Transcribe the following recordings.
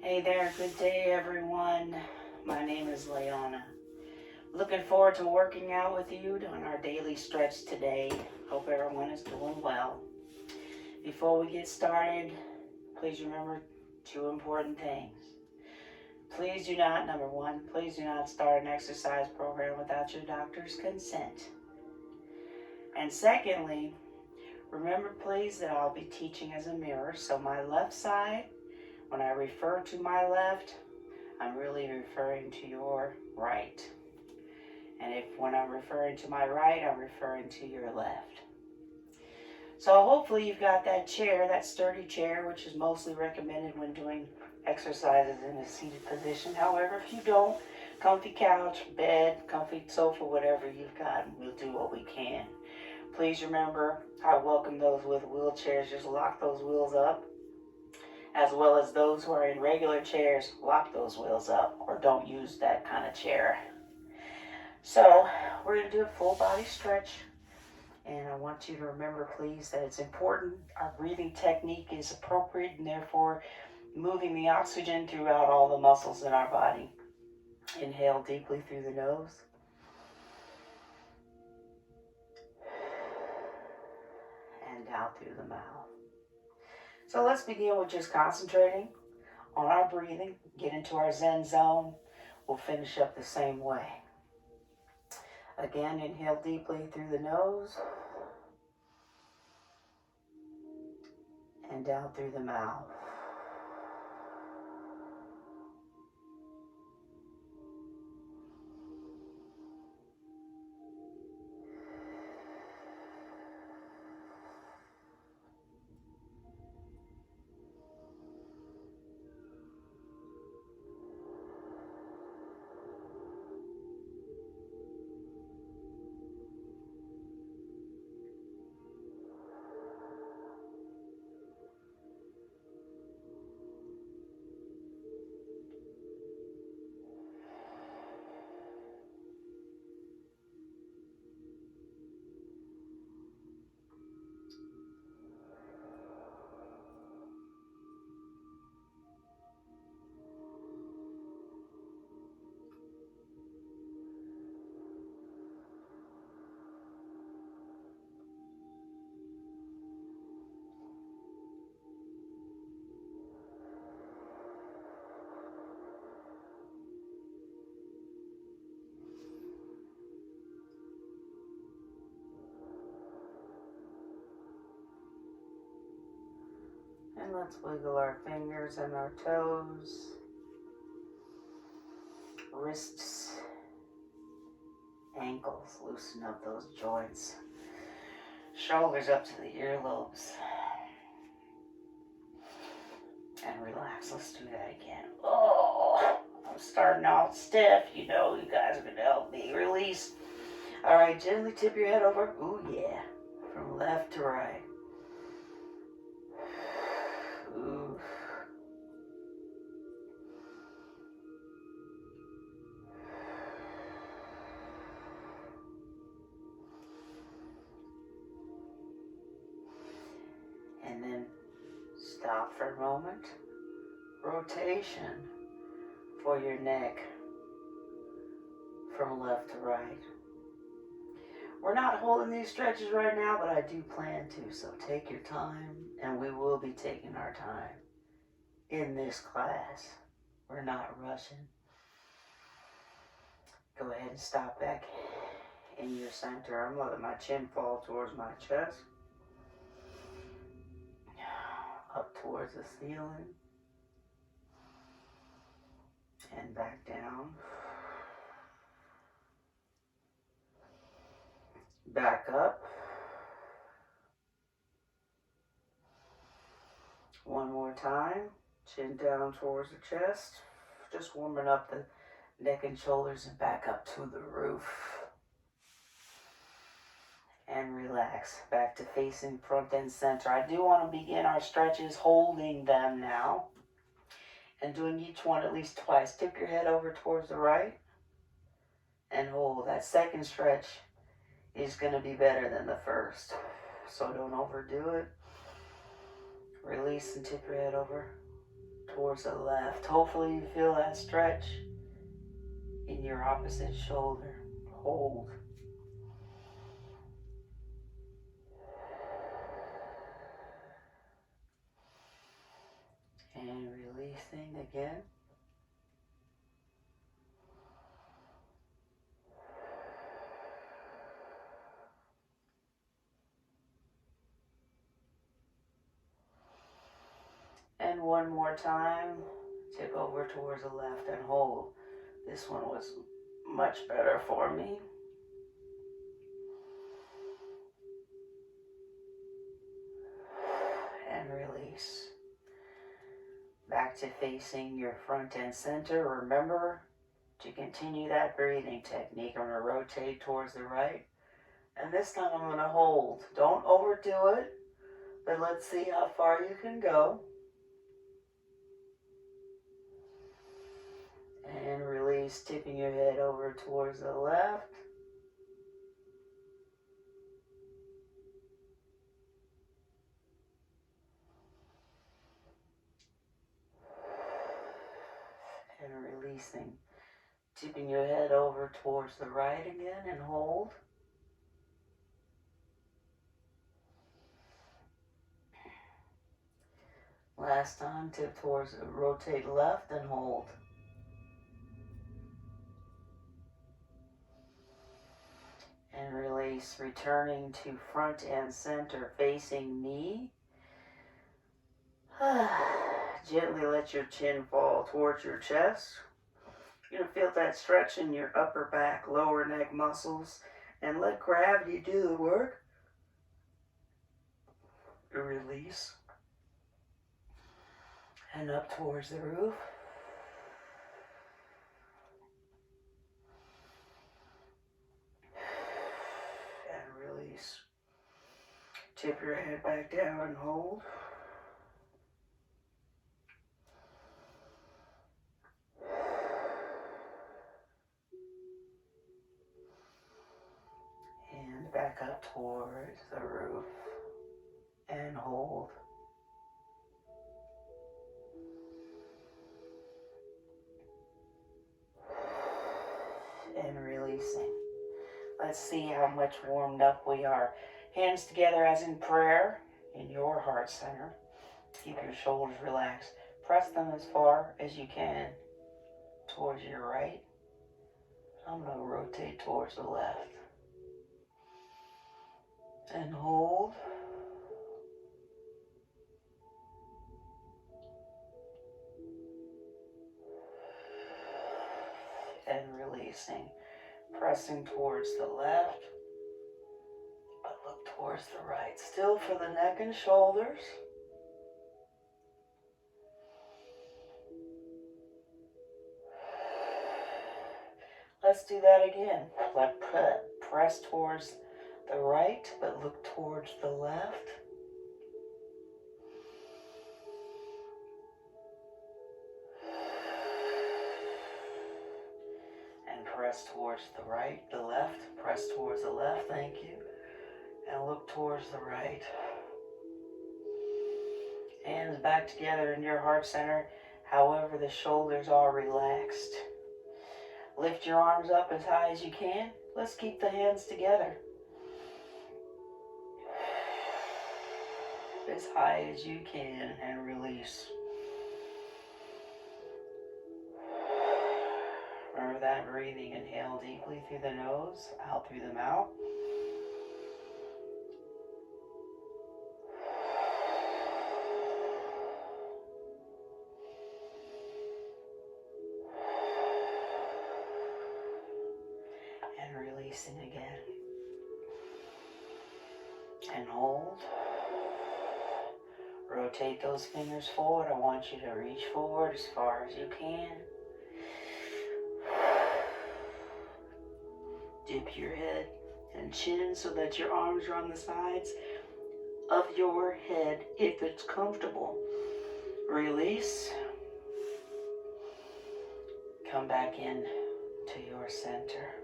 Hey there, good day everyone. My name is Leona. Looking forward to working out with you doing our daily stretch today. Hope everyone is doing well. Before we get started, please remember two important things. Please do not, number one, please do not start an exercise program without your doctor's consent. And secondly, remember please that I'll be teaching as a mirror, so my left side, when I refer to my left, I'm really referring to your right. And if when I'm referring to my right, I'm referring to your left. So hopefully you've got that chair, that sturdy chair, which is mostly recommended when doing exercises in a seated position. However, if you don't, comfy couch, bed, comfy sofa, whatever you've got, we'll do what we can. Please remember, I welcome those with wheelchairs. Just lock those wheels up. As well as those who are in regular chairs, lock those wheels up or don't use that kind of chair. So we're going to do a full body stretch, and I want you to remember please that it's important our breathing technique is appropriate and therefore moving the oxygen throughout all the muscles in our body. Inhale deeply through the nose and out through the mouth. So let's begin with just concentrating on our breathing, get into our Zen zone. We'll finish up the same way. Again, inhale deeply through the nose and down through the mouth. And let's wiggle our fingers and our toes, wrists, ankles, loosen up those joints, shoulders up to the earlobes, and relax. Let's do that again. Oh, I'm starting out stiff. You guys are going to help me release. All right, gently tip your head over. Ooh, yeah. From left to right. Ooh. And then stop for a moment. Rotation for your neck from left to right. We're not holding these stretches right now, but I do plan to, so take your time, and we will be taking our time in this class. We're not rushing. Go ahead and stop back in your center. I'm letting my chin fall towards my chest, up towards the ceiling, and back down. Back up. One more time. Chin down towards the chest. Just warming up the neck and shoulders and back up to the roof. And relax. Back to facing front and center. I do want to begin our stretches holding them now. And doing each one at least twice. Tip your head over towards the right. And hold. That second stretch is going to be better than the first. So don't overdo it. Release and tip your head over towards the left. Hopefully you feel that stretch in your opposite shoulder. Hold. And releasing again. And one more time, tip over towards the left and hold. This one was much better for me. And release. Back to facing your front and center. Remember to continue that breathing technique. I'm going to rotate towards the right. And this time I'm going to hold. Don't overdo it, but let's see how far you can go. And release, tipping your head over towards the left. And releasing, tipping your head over towards the right again and hold. Last time, tip towards, rotate left and hold. And release, returning to front and center, facing me. Gently let your chin fall towards your chest. You're going to feel that stretch in your upper back, lower neck muscles, and let gravity do the work. Release. And up towards the roof. And release. Tip your head back down and hold. And back up towards the roof. And hold. And releasing. Let's see how much warmed up we are. Hands together as in prayer in your heart center. Keep your shoulders relaxed. Press them as far as you can towards your right. I'm going to rotate towards the left. And hold. And releasing. Pressing towards the left, but look towards the right. Still for the neck and shoulders. Let's do that again. Press towards the right, but look towards the left. And press towards the right, the left. Press towards the left, thank you. And look towards the right. Hands back together in your heart center, however the shoulders are relaxed. Lift your arms up as high as you can. Let's keep the hands together. As high as you can and release. Remember that breathing. Inhale deeply through the nose, out through the mouth. And releasing again. And hold. Rotate those fingers forward. I want you to reach forward as far as you can. Dip your head and chin so that your arms are on the sides of your head if it's comfortable. Release. Come back in to your center.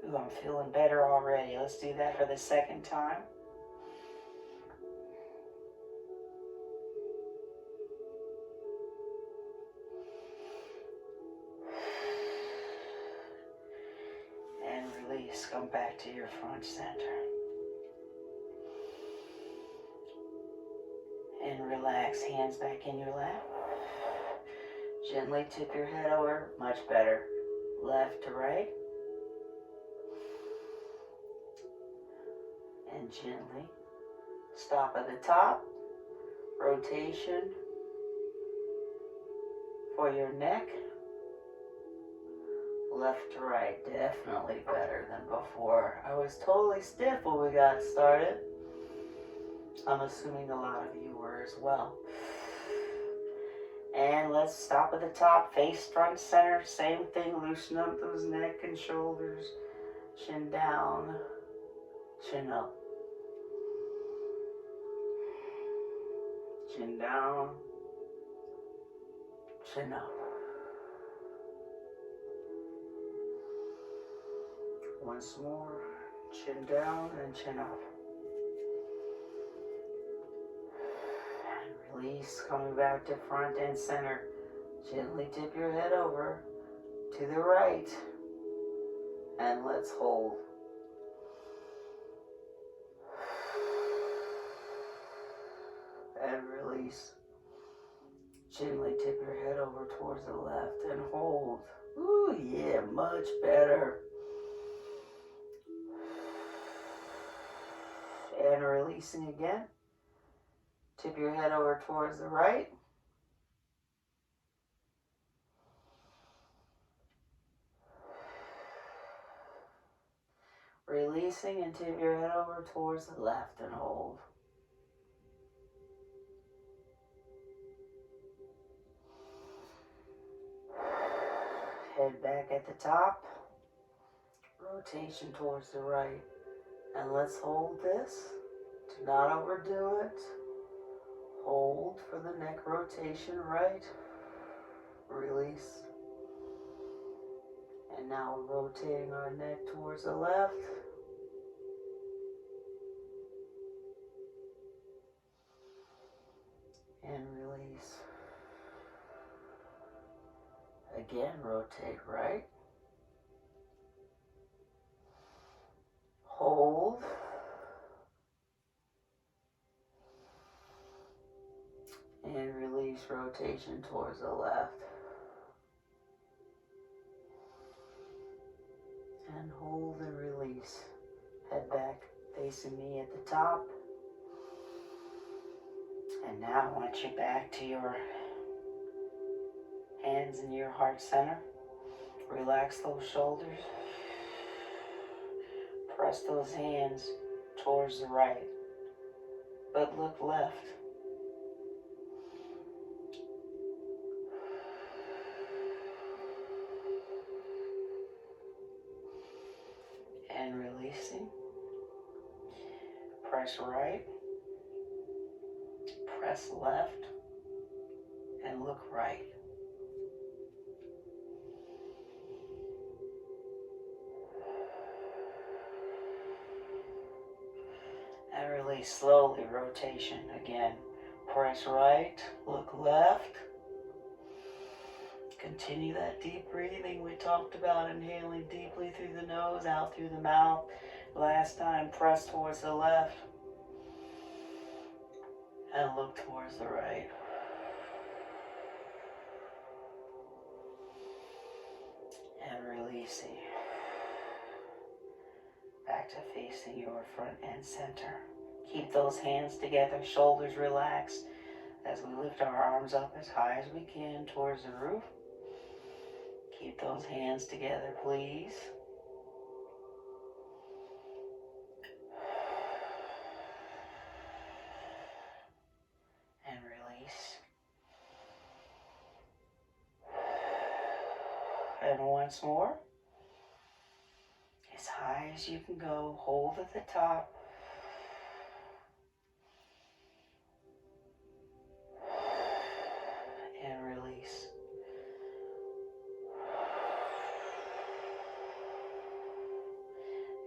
Ooh, I'm feeling better already. Let's do that for the second time. release. Come back to your front center. And relax, hands back in your lap. Gently tip your head over, much better. Left to right. And gently stop at the top. Rotation for your neck. Left to right, definitely better than before. I was totally stiff when we got started. I'm assuming a lot of you were as well. And let's stop at the top, face front center, same thing, loosen up those neck and shoulders, chin down, chin up. Chin down, chin up. Once more, chin down and chin up. And release, coming back to front and center. Gently tip your head over to the right. And let's hold. And release. Gently tip your head over towards the left and hold. Ooh, yeah, much better. And releasing again. Tip your head over towards the right. Releasing and tip your head over towards the left and hold. Head back at the top. Rotation towards the right. And let's hold this. Do not overdo it. Hold for the neck rotation, right. Release. And now we're rotating our neck towards the left. And release. Again, rotate right. Hold. And release, rotation towards the left. And hold and release. Head back facing me at the top. And now I want you back to your hands in your heart center. Relax those shoulders. Press those hands towards the right, but look left. And releasing. Press right, press left, and look right. And release slowly, rotation again. Press right, look left. Continue that deep breathing we talked about, inhaling deeply through the nose, out through the mouth. Last time, press towards the left and look towards the right. And releasing. Back to facing your front and center. Keep those hands together, shoulders relaxed as we lift our arms up as high as we can towards the roof. Keep those hands together, please. And release. And once more. As high as you can go, hold at the top. And release.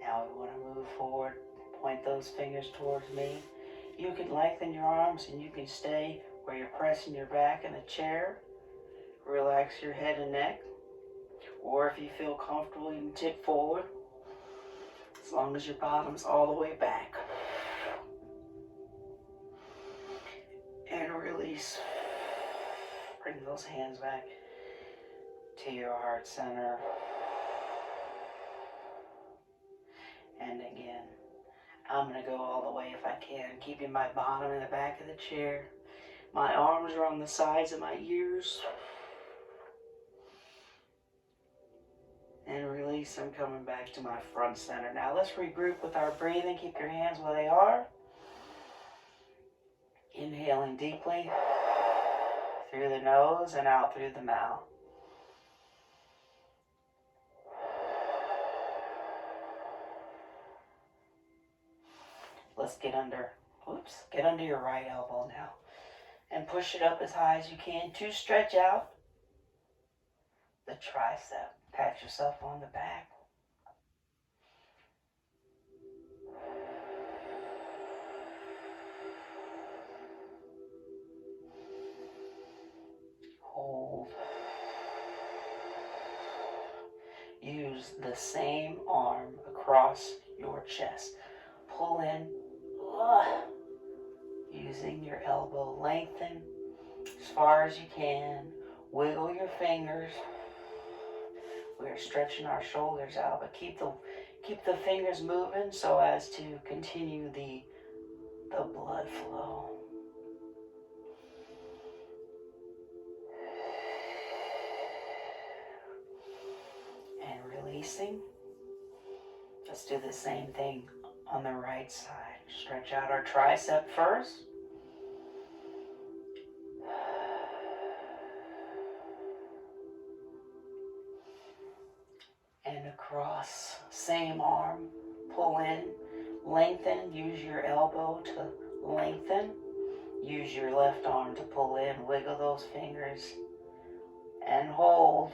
Now we want to move forward. Point those fingers towards me. You can lengthen your arms and you can stay where you're pressing your back in the chair. Relax your head and neck. Or if you feel comfortable, you can tip forward. As long as your bottom's all the way back. And release. Bring those hands back to your heart center. And again, I'm going to go all the way if I can, keeping my bottom in the back of the chair. My arms are on the sides of my ears. And release. I'm coming back to my front center. Now let's regroup with our breathing. Keep your hands where they are. Inhaling deeply through the nose and out through the mouth. Let's get under your right elbow now. And push it up as high as you can to stretch out the tricep. Pat yourself on the back. Hold. Use the same arm across your chest. Pull in, using your elbow. Lengthen as far as you can. Wiggle your fingers. We're stretching our shoulders out, but keep the fingers moving so as to continue the blood flow. And releasing. Let's do the same thing on the right side. Stretch out our tricep first. And across, same arm, pull in, lengthen, use your elbow to lengthen, use your left arm to pull in, wiggle those fingers, and hold.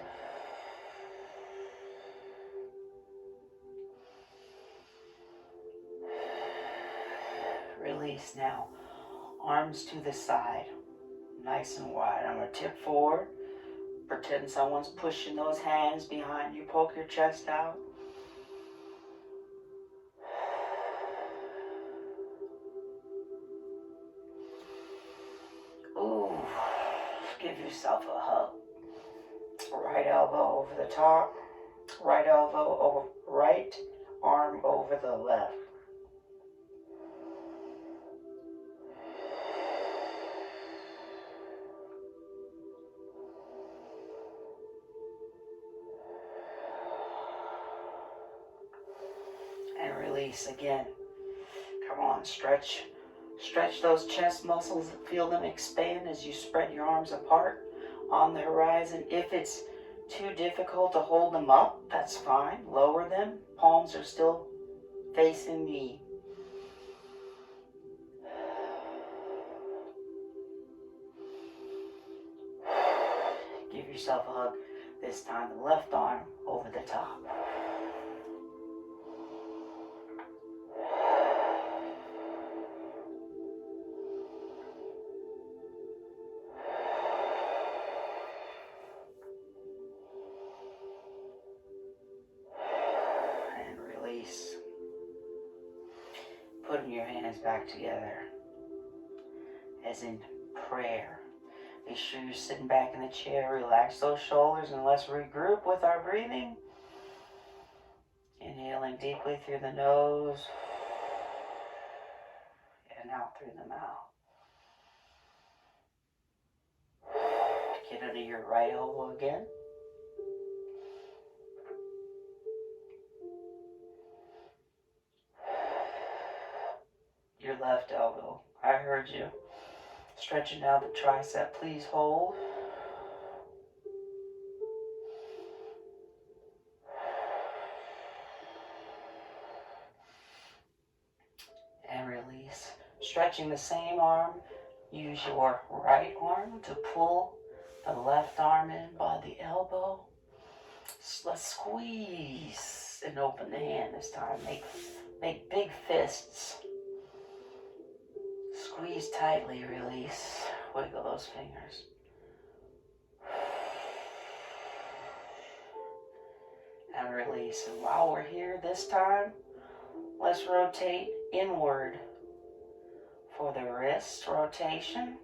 Release now, arms to the side, nice and wide. I'm going to tip forward. Pretend someone's pushing those hands behind you. Poke your chest out. Ooh, give yourself a hug. Right elbow over the top. Right elbow over, right arm over the left. And release again. Come on, stretch those chest muscles. Feel them expand as you spread your arms apart on the horizon. If it's too difficult to hold them up, that's fine. Lower them. Palms are still facing me. Give yourself a hug. This time the left arm over the top. Putting your hands back together as in prayer. Be sure you're sitting back in the chair. Relax those shoulders and let's regroup with our breathing. Inhaling deeply through the nose and out through the mouth. Get under your right elbow again. Your left elbow. I heard you. Stretching out the tricep. Please hold. And release. Stretching the same arm. Use your right arm to pull the left arm in by the elbow. Let's squeeze and open the hand this time. Make big fists. Squeeze tightly, release. Wiggle those fingers. And release. And while we're here this time, Let's rotate inward for the wrist rotation.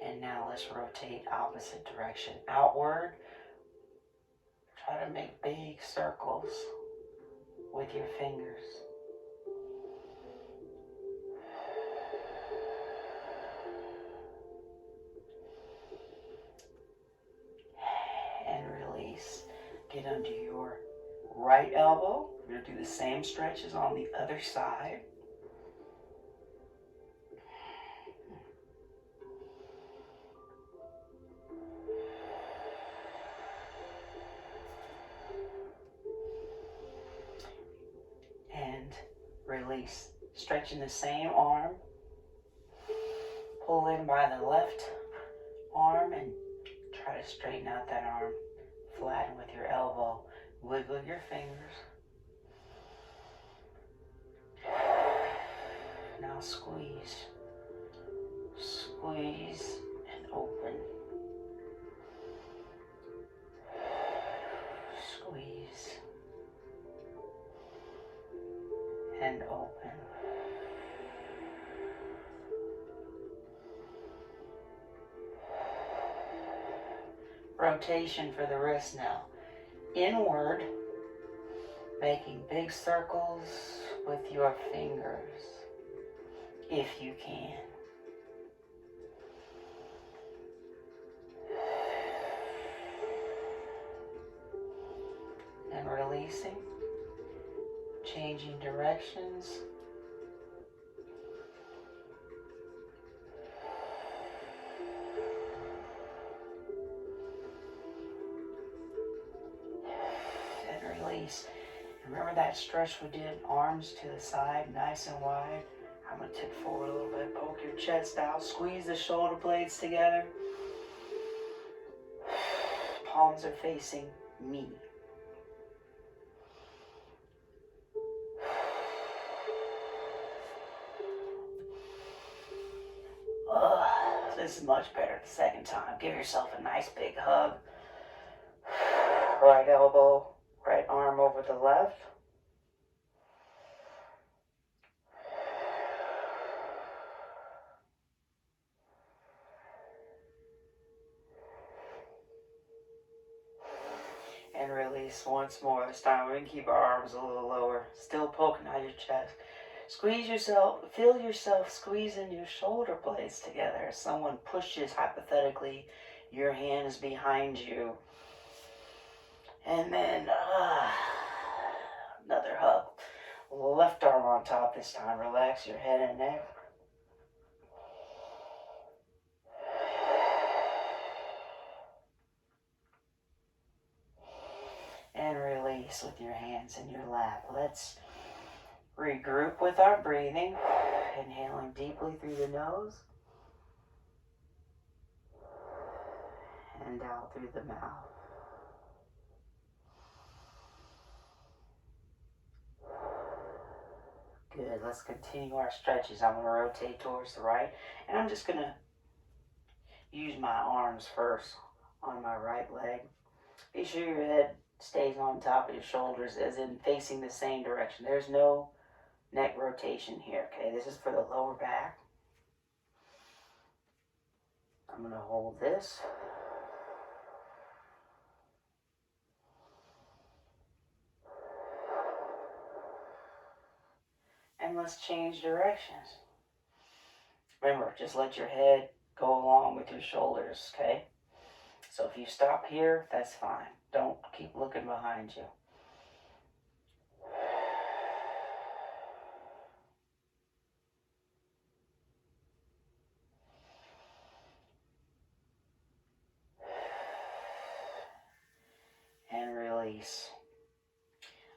And now let's rotate opposite direction, outward. Try to make big circles with your fingers. And release. Get under your right elbow. We're going to do the same stretches on the other side. And release. Stretching the same arm. Pull in by the left arm and try to straighten out that arm. Flatten with your elbow. Wiggle your fingers. Now squeeze. Squeeze and open. Squeeze and open. Rotation for the wrist now. Inward, making big circles with your fingers, if you can. And releasing, changing directions. Release. Remember that stretch we did, arms to the side, nice and wide. I'm going to tip forward a little bit, poke your chest out, squeeze the shoulder blades together. Palms are facing me. This is much better the second time. Give yourself a nice big hug. Right elbow, right arm over the left. And release once more. This time we're going to keep our arms a little lower. Still poking out your chest. Squeeze yourself, feel yourself squeezing your shoulder blades together. As someone pushes, hypothetically, your hands behind you. And then another hug. Left arm on top this time. Relax your head and neck. And release with your hands in your lap. Let's regroup with our breathing. Inhaling deeply through the nose. And out through the mouth. Good. Let's continue our stretches. I'm going to rotate towards the right. And I'm just going to use my arms first on my right leg. Be sure your head stays on top of your shoulders, as in facing the same direction. There's no neck rotation here, okay? This is for the lower back. I'm going to hold this. And let's change directions. Remember, just let your head go along with your shoulders, okay? So if you stop here, that's fine. Don't keep looking behind you. And release.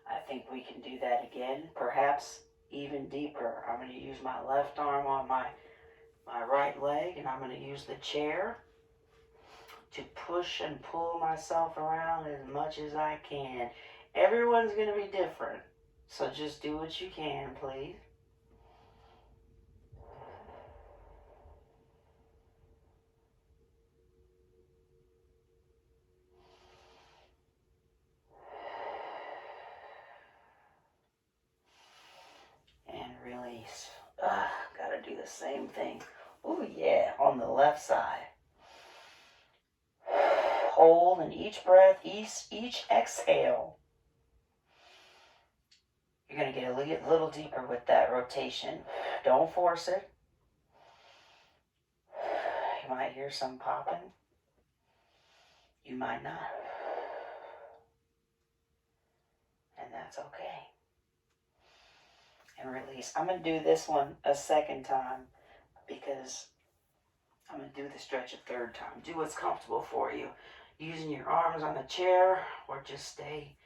I think we can do that again, perhaps even deeper. I'm going to use my left arm on my right leg, and I'm going to use the chair to push and pull myself around as much as I can. Everyone's going to be different, so just do what you can, please. the same thing. Oh yeah, on the left side. Hold, and each breath, each exhale, you're going to get a little deeper with that rotation. Don't force it. You might hear some popping. You might not. And that's okay. And release. I'm going to do this one a second time because I'm going to do the stretch a third time. Do what's comfortable for you. Using your arms on the chair, or just stay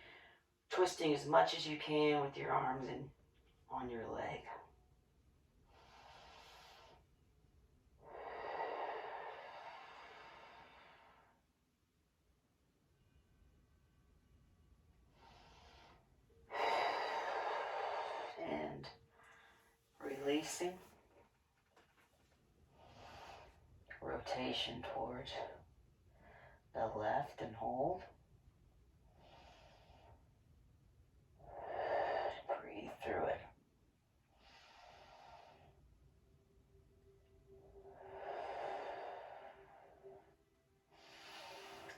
twisting as much as you can with your arms and on your leg. And releasing. Rotation towards the left and hold. Breathe through it.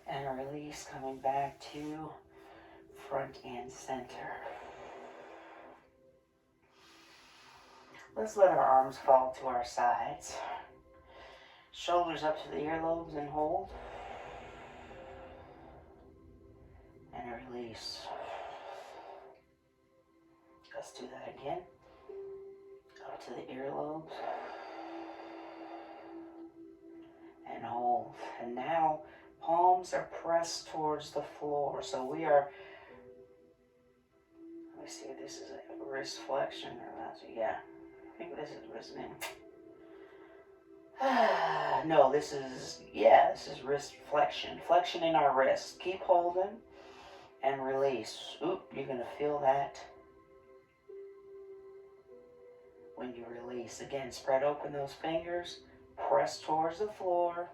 And release, coming back to front and center. Let's let our arms fall to our sides. Shoulders up to the earlobes and hold. And release. Let's do that again. Up to the earlobes. And hold. And now palms are pressed towards the floor. So we are, let me see if this is a wrist flexion or not. Yeah, I think this is wrist in. No, this is wrist flexion. Flexion in our wrist. Keep holding and release. Oop, you're going to feel that when you release. Again, spread open those fingers. Press towards the floor.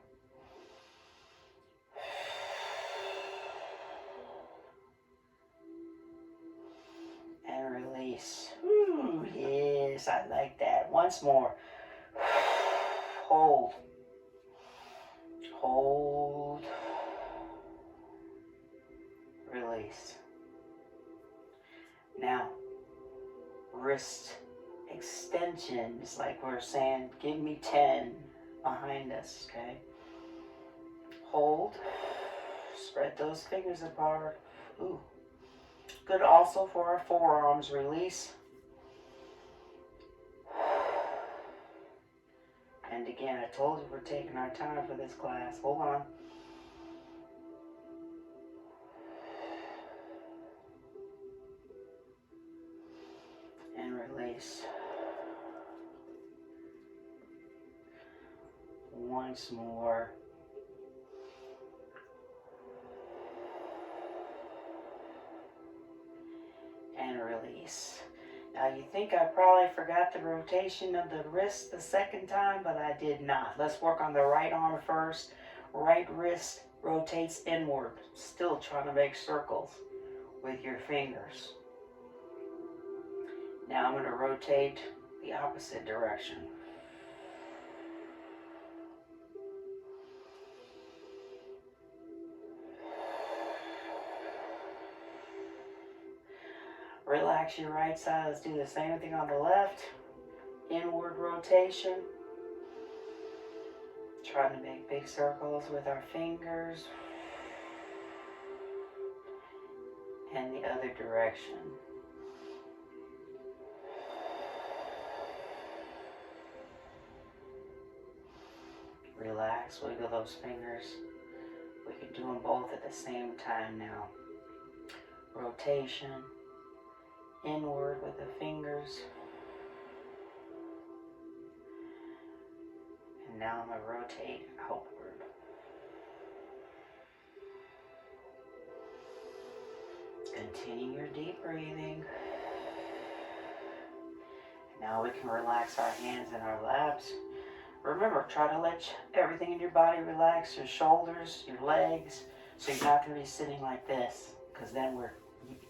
And release. Ooh, yes, I like that. Once more. Hold. Hold. Release. Now, wrist extensions, like we're saying, give me 10 behind us, okay? Hold. Spread those fingers apart. Ooh. Good also for our forearms. Release. And again, I told you we're taking our time for this class. Hold on. And release. Once more. And release. Now you think I probably forgot the rotation of the wrist the second time, but I did not. Let's work on the right arm first. Right wrist rotates inward. Still trying to make circles with your fingers. Now I'm going to rotate the opposite direction. Relax your right side. Let's do the same thing on the left. Inward rotation. Trying to make big circles with our fingers. And the other direction. Relax, wiggle those fingers. We can do them both at the same time now. Rotation. Inward with the fingers. And now I'm going to rotate outward. Continue your deep breathing. Now we can relax our hands and our laps. Remember, try to let everything in your body relax. Your shoulders, your legs. So you're not going to be sitting like this, because then we're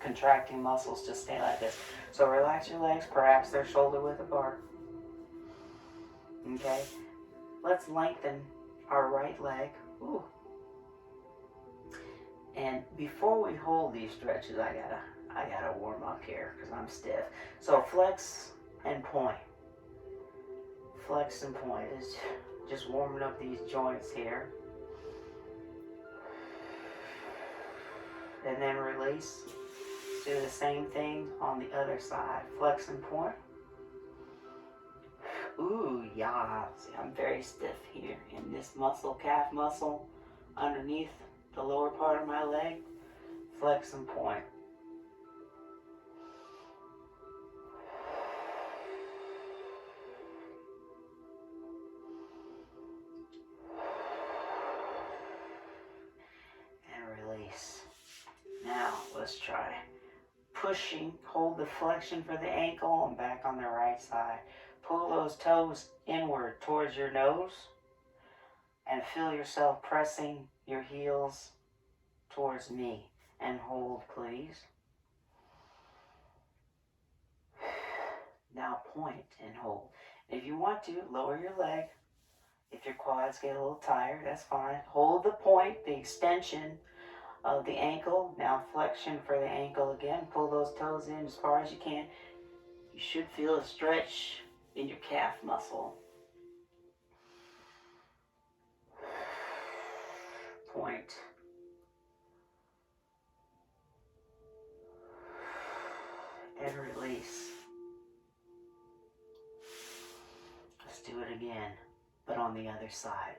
contracting muscles to stay like this. So relax your legs, perhaps they're shoulder width apart. Okay, let's lengthen our right leg. Ooh. And before we hold these stretches, I gotta warm up here because I'm stiff. So flex and point. Flex and point is just warming up these joints here. And then release. Do the same thing on the other side. Flex and point. Ooh, yeah. See, I'm very stiff here in this muscle, calf muscle, underneath the lower part of my leg. Flex and point. And release. Now, let's try pushing. Hold the flexion for the ankle and back on the right side. Pull those toes inward towards your nose and feel yourself pressing your heels towards me. And hold, please. Now point and hold. If you want to, lower your leg. If your quads get a little tired, that's fine. Hold the point, the extension of the ankle. Now flexion for the ankle again. Pull those toes in as far as you can. You should feel a stretch in your calf muscle. Point. And release. Let's do it again, but on the other side.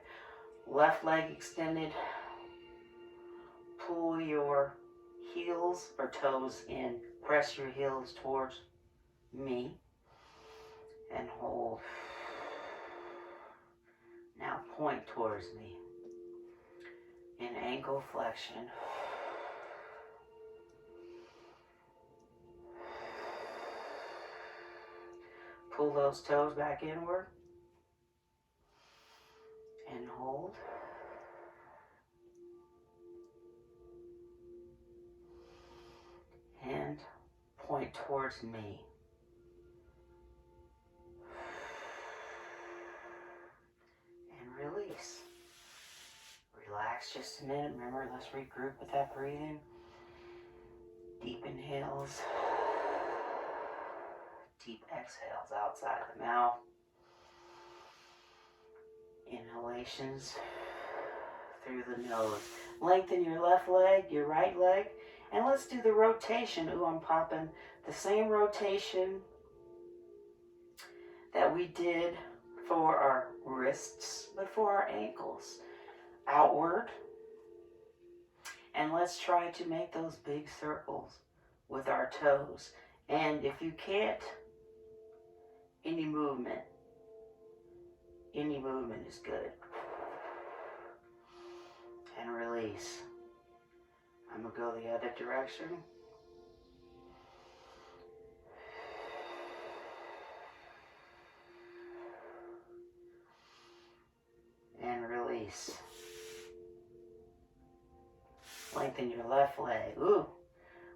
Left leg extended. Pull your heels or toes in. Press your heels towards me. And hold. Now point towards me. In ankle flexion. Pull those toes back inward. And hold. And point towards me. And release. Relax just a minute. Remember, let's regroup with that breathing. Deep inhales. Deep exhales outside the mouth. Inhalations through the nose. Lengthen your left leg, your right leg, and let's do the rotation. Ooh, I'm popping the same rotation that we did for our wrists, but for our ankles. Outward. And let's try to make those big circles with our toes. And if you can't, any movement is good. And release. I'm going to go the other direction. And release. Lengthen your left leg. Ooh.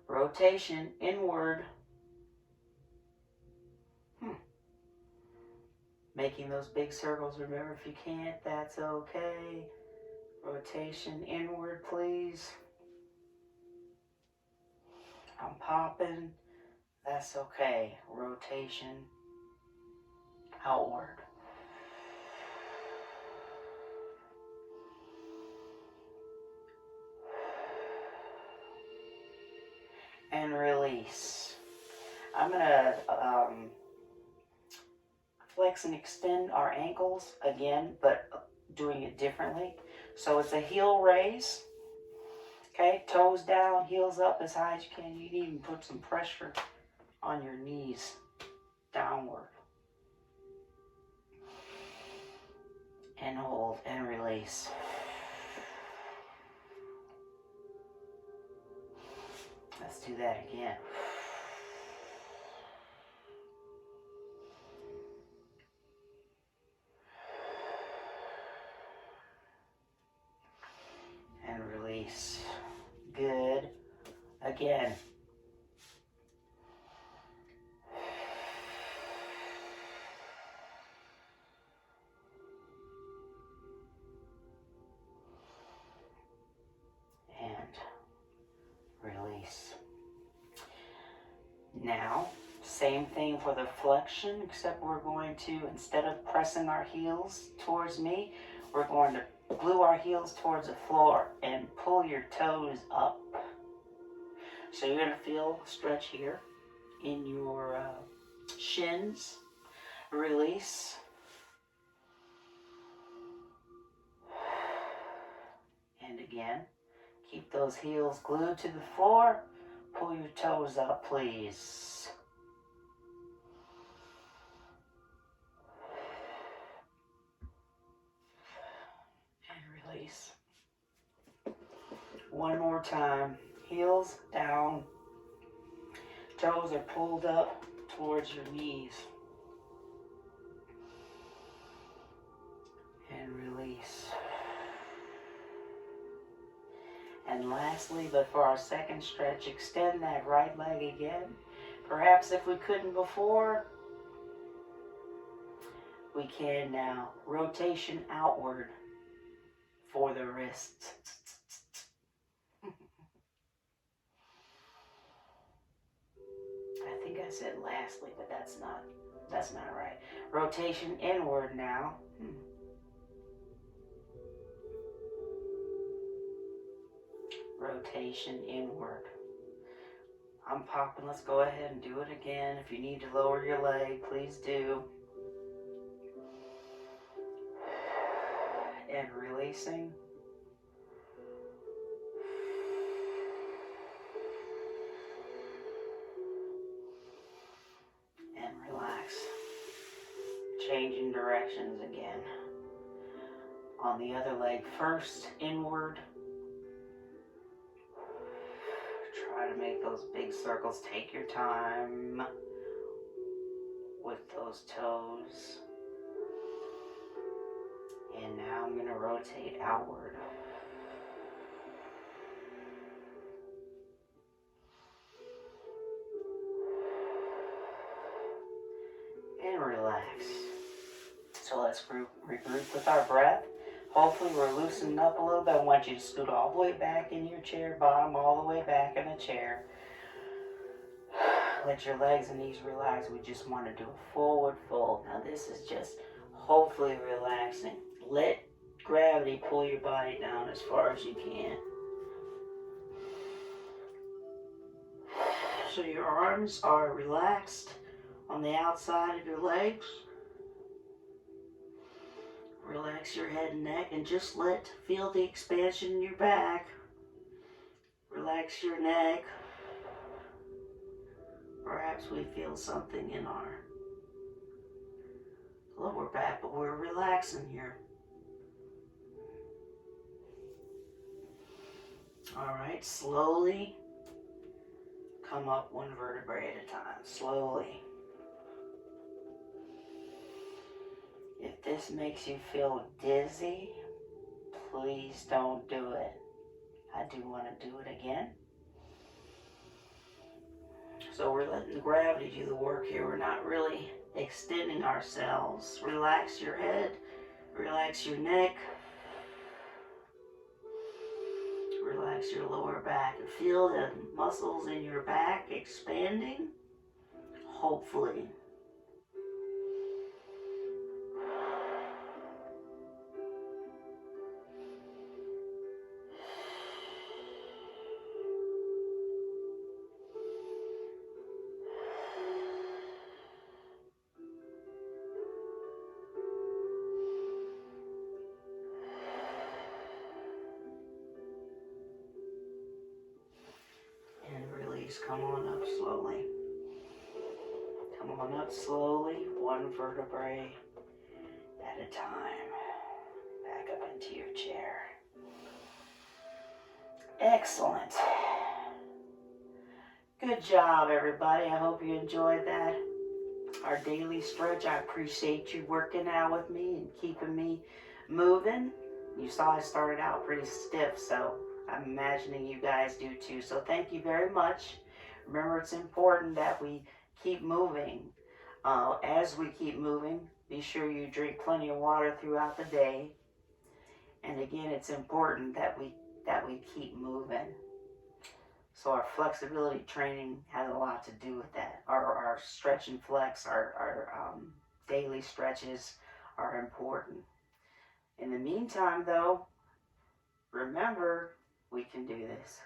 Rotation inward. Making those big circles. Remember, if you can't, that's okay. Rotation inward, please. I'm popping. That's okay. Rotation outward. And release. I'm going to flex and extend our ankles again, but doing it differently. So it's a heel raise. Okay, toes down, heels up as high as you can. You can even put some pressure on your knees downward. And hold and release. Let's do that again. And release. Good. Again. Now, same thing for the flexion, except we're going to, instead of pressing our heels towards me, we're going to glue our heels towards the floor and pull your toes up. So you're going to feel stretch here in your shins. Release. And again, keep those heels glued to the floor. Pull your toes up, please. And release. One more time. Heels down. Toes are pulled up towards your knees. And release. And lastly, but for our second stretch, extend that right leg again. Perhaps if we couldn't before, we can now. Rotation outward for the wrists. I think I said lastly, but that's not right. Rotation inward now. Rotation inward. I'm popping. Let's go ahead and do it again. If you need to lower your leg, please do. And releasing. And relax. Changing directions again. On the other leg first, inward. Try to make those big circles. Take your time with those toes. And now I'm going to rotate outward. And relax. So let's regroup with our breath. Hopefully we're loosening up a little bit. I want you to scoot all the way back in your chair, bottom all the way back in the chair. Let your legs and knees relax. We just want to do a forward fold. Now this is just hopefully relaxing. Let gravity pull your body down as far as you can. So your arms are relaxed on the outside of your legs. Relax your head and neck and just feel the expansion in your back. Relax your neck. Perhaps we feel something in our lower back, but we're relaxing here. All right, slowly come up one vertebrae at a time, slowly. If this makes you feel dizzy, please don't do it. I do want to do it again. So we're letting gravity do the work here. We're not really extending ourselves. Relax your head, relax your neck, relax your lower back, and feel the muscles in your back expanding, hopefully. Come on up slowly. Come on up slowly, one vertebrae at a time. Back up into your chair. Excellent. Good job, everybody. I hope you enjoyed that. Our daily stretch. I appreciate you working out with me and keeping me moving. You saw I started out pretty stiff, so I'm imagining you guys do too. So thank you very much. Remember, it's important that we keep moving. As we keep moving, be sure you drink plenty of water throughout the day. And again, it's important that we keep moving. So our flexibility training has a lot to do with that. Our stretch and flex, our daily stretches are important. In the meantime, though, remember, we can do this.